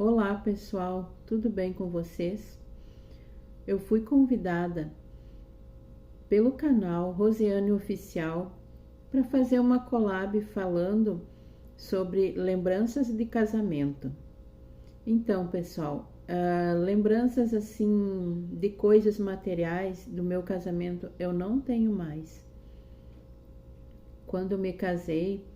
Olá pessoal, tudo bem com vocês? Eu fui convidada pelo canal Rosiane Oficial para fazer uma collab falando sobre lembranças de casamento. Então, pessoal, lembranças assim de coisas materiais do meu casamento eu não tenho mais. Quando me casei,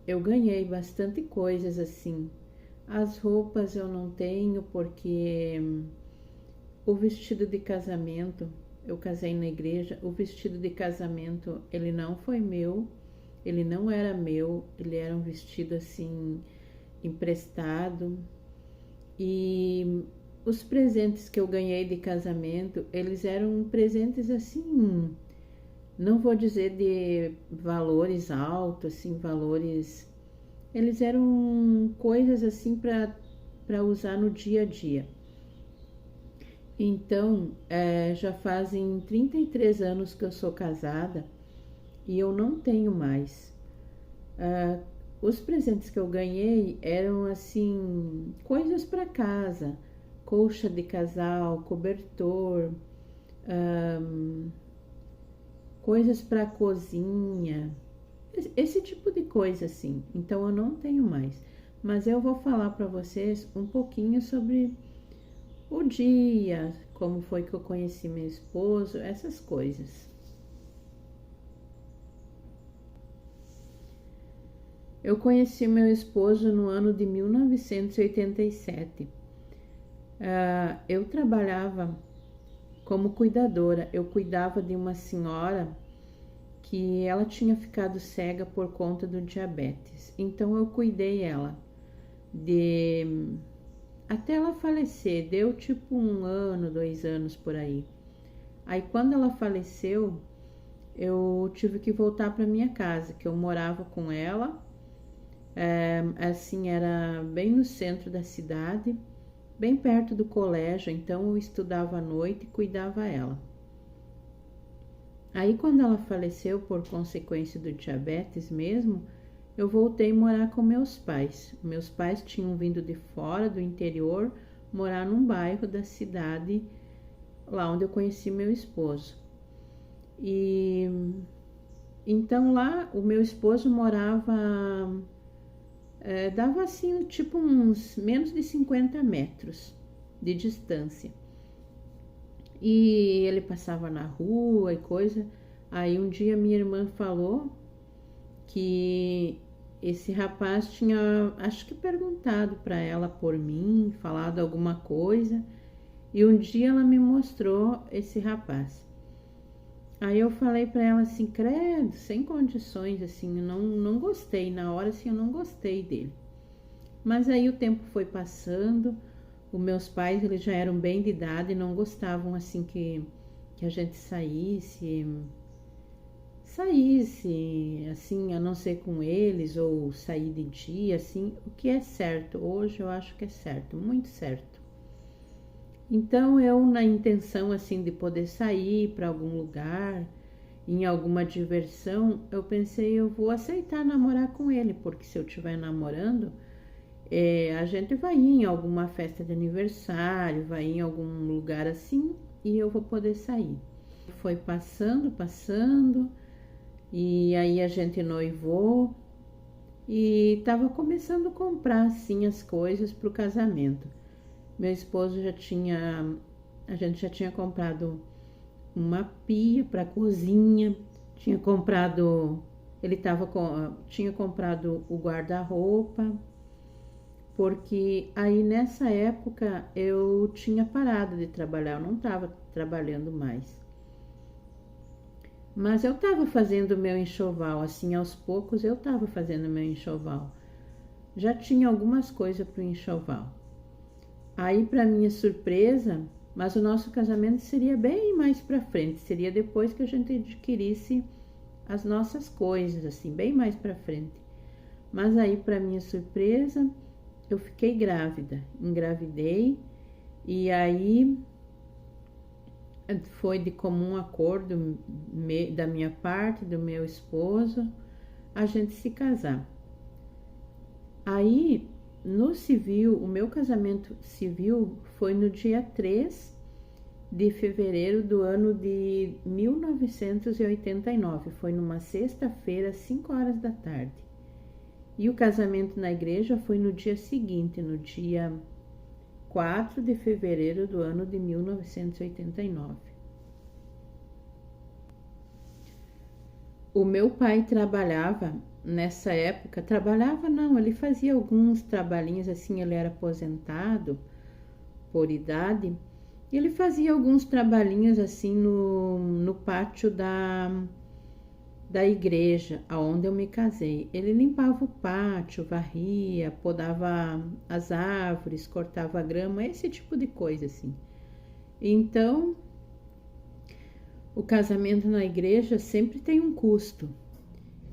eu ganhei bastante coisas assim. As roupas eu não tenho porque o vestido de casamento, eu casei na igreja, o vestido de casamento ele não foi meu, ele não era meu, ele era um vestido assim emprestado. E os presentes que eu ganhei de casamento, eles eram presentes assim, não vou dizer de valores altos, assim, valores. Eles eram coisas assim para usar no dia a dia. Então, já fazem 33 anos que eu sou casada e eu não tenho mais. Os presentes que eu ganhei eram assim, coisas para casa, colcha de casal, cobertor, coisas para cozinha, esse tipo de coisa assim. Então eu não tenho mais, mas eu vou falar para vocês um pouquinho sobre o dia, como foi que eu conheci meu esposo, essas coisas. Eu conheci meu esposo no ano de 1987. Eu trabalhava como cuidadora, eu cuidava de uma senhora que ela tinha ficado cega por conta do diabetes. Então eu cuidei ela até ela falecer, deu tipo 1 ano, 2 anos por aí. Aí quando ela faleceu, eu tive que voltar para minha casa, que eu morava com ela. Assim, era bem no centro da cidade, bem perto do colégio, então eu estudava à noite e cuidava ela. Aí quando ela faleceu por consequência do diabetes mesmo, eu voltei a morar com meus pais. Meus pais tinham vindo de fora, do interior, morar num bairro da cidade, lá onde eu conheci meu esposo. E então lá o meu esposo morava, dava assim tipo uns menos de 50 metros de distância. E ele passava na rua e coisa. Aí um dia minha irmã falou que esse rapaz tinha, acho que perguntado para ela por mim, falado alguma coisa, e um dia ela me mostrou esse rapaz. Aí eu falei para ela assim, credo, sem condições, assim, eu não gostei, na hora assim eu não gostei dele. Mas aí o tempo foi passando, os meus pais eles já eram bem de idade e não gostavam assim que a gente saísse assim, a não ser com eles, ou sair de dia, assim, o que é certo, hoje eu acho que é certo, muito certo. Então eu, na intenção assim de poder sair para algum lugar, em alguma diversão, eu pensei, eu vou aceitar namorar com ele, porque se eu estiver namorando, a gente vai ir em alguma festa de aniversário, vai ir em algum lugar assim, e eu vou poder sair. Foi passando, e aí a gente noivou e estava começando a comprar assim as coisas para o casamento. Meu esposo a gente já tinha comprado uma pia para cozinha, tinha comprado o guarda-roupa, porque aí nessa época eu tinha parado de trabalhar, eu não estava trabalhando mais. Mas eu estava fazendo meu enxoval, assim, aos poucos eu estava fazendo meu enxoval. Já tinha algumas coisas para o enxoval. Aí, para minha surpresa, mas o nosso casamento seria bem mais para frente, seria depois que a gente adquirisse as nossas coisas, assim, bem mais para frente. Mas aí, para minha surpresa, eu fiquei grávida, engravidei, e aí foi de comum acordo da minha parte, do meu esposo, a gente se casar. Aí no civil, o meu casamento civil foi no dia 3 de fevereiro do ano de 1989. Foi numa sexta-feira, 5 horas da tarde. E o casamento na igreja foi no dia seguinte, no dia 4 de fevereiro do ano de 1989. O meu pai trabalhava nessa época, ele fazia alguns trabalhinhos assim, ele era aposentado por idade, e ele fazia alguns trabalhinhos assim no pátio da igreja, aonde eu me casei. Ele limpava o pátio, varria, podava as árvores, cortava a grama, esse tipo de coisa assim. Então, o casamento na igreja sempre tem um custo.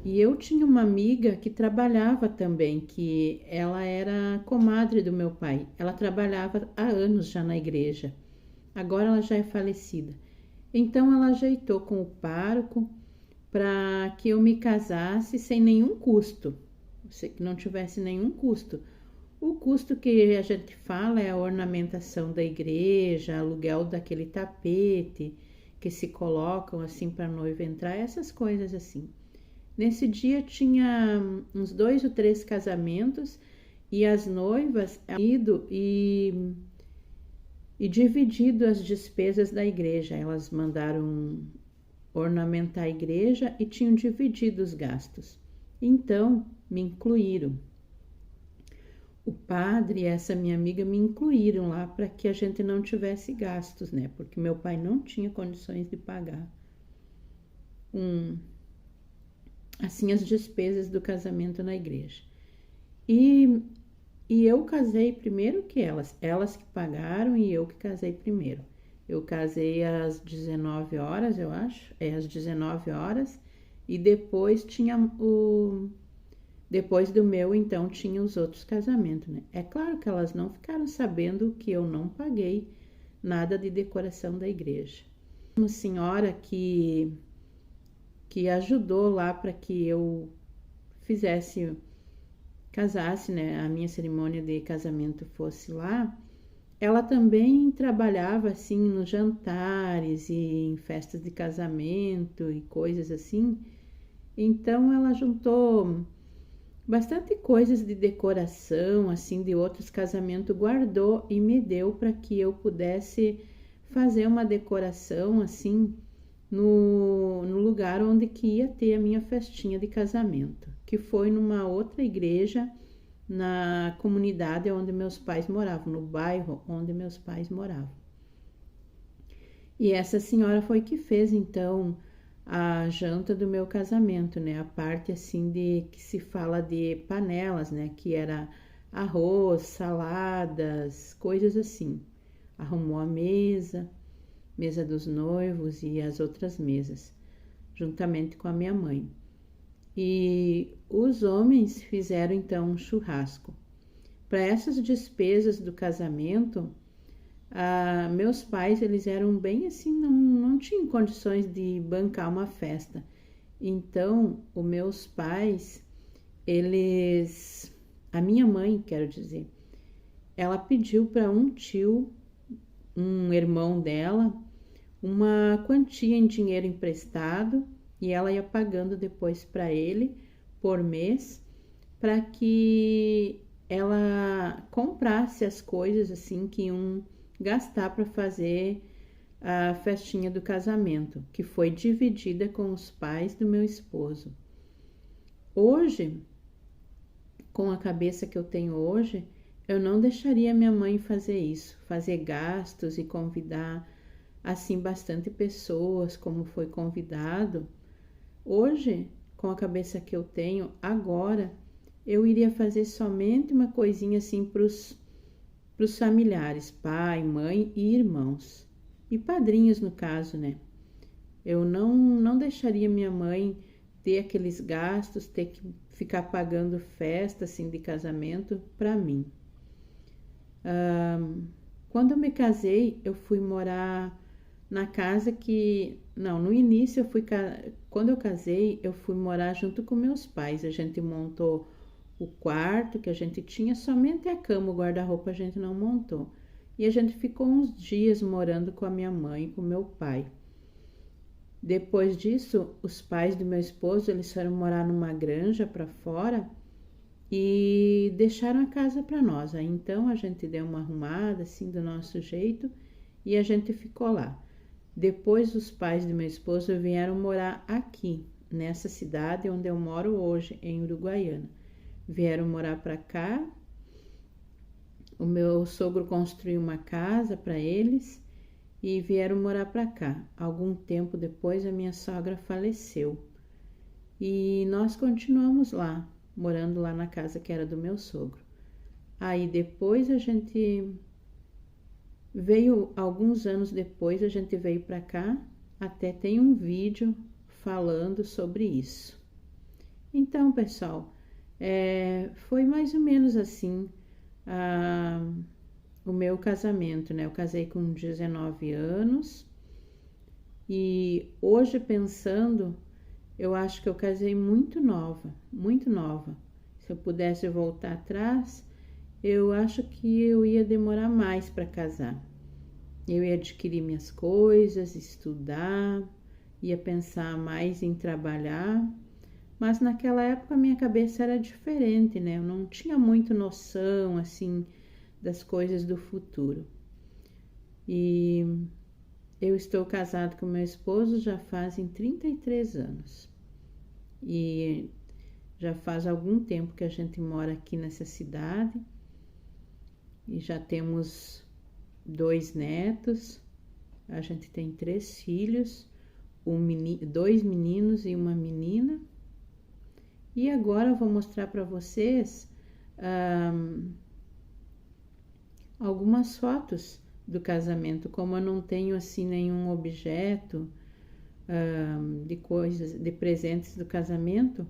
E eu tinha uma amiga que trabalhava também, que ela era comadre do meu pai. Ela trabalhava há anos já na igreja. Agora ela já é falecida. Então ela ajeitou com o pároco para que eu me casasse sem nenhum custo, que não tivesse nenhum custo. O custo que a gente fala é a ornamentação da igreja, aluguel daquele tapete que se colocam assim para a noiva entrar, essas coisas assim. Nesse dia tinha uns 2 ou 3 casamentos e as noivas tinham ido e dividido as despesas da igreja. Elas mandaram ornamentar a igreja e tinham dividido os gastos. Então, me incluíram. O padre e essa minha amiga me incluíram lá para que a gente não tivesse gastos, né? Porque meu pai não tinha condições de pagar assim as despesas do casamento na igreja. E eu casei primeiro que elas que pagaram e eu que casei primeiro. Eu casei às 19 horas, eu acho, às 19 horas, e depois depois do meu, então, tinha os outros casamentos, né? É claro que elas não ficaram sabendo que eu não paguei nada de decoração da igreja. Uma senhora que ajudou lá para que eu casasse, né? A minha cerimônia de casamento fosse lá. Ela também trabalhava assim nos jantares e em festas de casamento e coisas assim. Então ela juntou bastante coisas de decoração, assim, de outros casamentos, guardou e me deu para que eu pudesse fazer uma decoração assim no lugar onde que ia ter a minha festinha de casamento, que foi numa outra igreja na comunidade onde meus pais moravam, no bairro onde meus pais moravam. E essa senhora foi que fez então a janta do meu casamento, né? A parte assim que se fala de panelas, né? Que era arroz, saladas, coisas assim. Arrumou a mesa dos noivos e as outras mesas, juntamente com a minha mãe. E os homens fizeram então um churrasco. Para essas despesas do casamento, meus pais, eles eram bem assim, não tinham condições de bancar uma festa. Então, os meus pais, a minha mãe, quero dizer, ela pediu para um tio, um irmão dela, uma quantia em dinheiro emprestado e ela ia pagando depois para ele por mês, para que ela comprasse as coisas assim que iam gastar para fazer a festinha do casamento, que foi dividida com os pais do meu esposo. Hoje, com a cabeça que eu tenho hoje, eu não deixaria minha mãe fazer isso, fazer gastos e convidar assim bastante pessoas como foi convidado. Hoje, com a cabeça que eu tenho agora, eu iria fazer somente uma coisinha assim para os familiares, pai, mãe e irmãos. E padrinhos no caso, né? Eu não deixaria minha mãe ter aqueles gastos, ter que ficar pagando festa assim de casamento para mim. Quando eu me casei, eu fui morar na casa no início quando eu casei, eu fui morar junto com meus pais. A gente montou O quarto que a gente tinha, somente a cama, o guarda-roupa a gente não montou. E a gente ficou uns dias morando com a minha mãe e com meu pai. Depois disso, os pais do meu esposo, eles foram morar numa granja para fora e deixaram a casa para nós. Aí então a gente deu uma arrumada assim do nosso jeito e a gente ficou lá. Depois os pais do meu esposo vieram morar aqui, nessa cidade onde eu moro hoje, em Uruguaiana. Vieram morar para cá. O meu sogro construiu uma casa para eles e vieram morar para cá. Algum tempo depois a minha sogra faleceu e nós continuamos lá, morando lá na casa que era do meu sogro. Aí depois a gente veio, alguns anos depois a gente veio para cá, até tem um vídeo falando sobre isso. Então, pessoal, foi mais ou menos assim o meu casamento, né? Eu casei com 19 anos e hoje pensando, eu acho que eu casei muito nova, muito nova. Se eu pudesse voltar atrás, eu acho que eu ia demorar mais para casar. Eu ia adquirir minhas coisas, estudar, ia pensar mais em trabalhar, mas naquela época a minha cabeça era diferente, né? Eu não tinha muito noção, assim, das coisas do futuro. E eu estou casado com meu esposo já fazem 33 anos. E já faz algum tempo que a gente mora aqui nessa cidade. E já temos 2 netos. A gente tem 3 filhos, 2 meninos e uma menina. E agora eu vou mostrar para vocês algumas fotos do casamento. Como eu não tenho assim nenhum objeto de coisas, de presentes do casamento,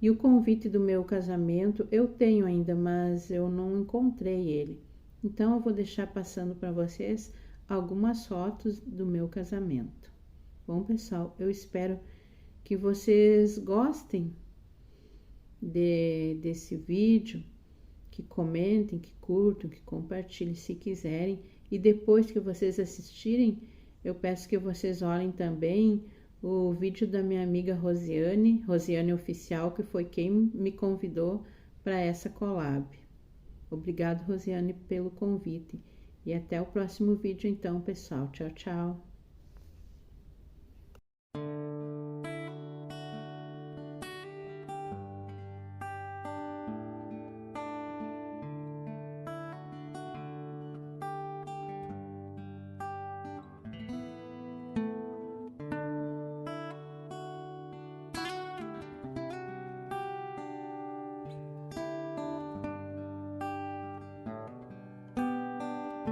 e o convite do meu casamento eu tenho ainda, mas eu não encontrei ele. Então eu vou deixar passando para vocês algumas fotos do meu casamento. Bom, pessoal, eu espero que vocês gostem desse vídeo, que comentem, que curtam, que compartilhem se quiserem. E depois que vocês assistirem, eu peço que vocês olhem também o vídeo da minha amiga Rosiane Oficial, que foi quem me convidou para essa collab. Obrigado, Rosiane, pelo convite. E até o próximo vídeo então, pessoal. Tchau, tchau.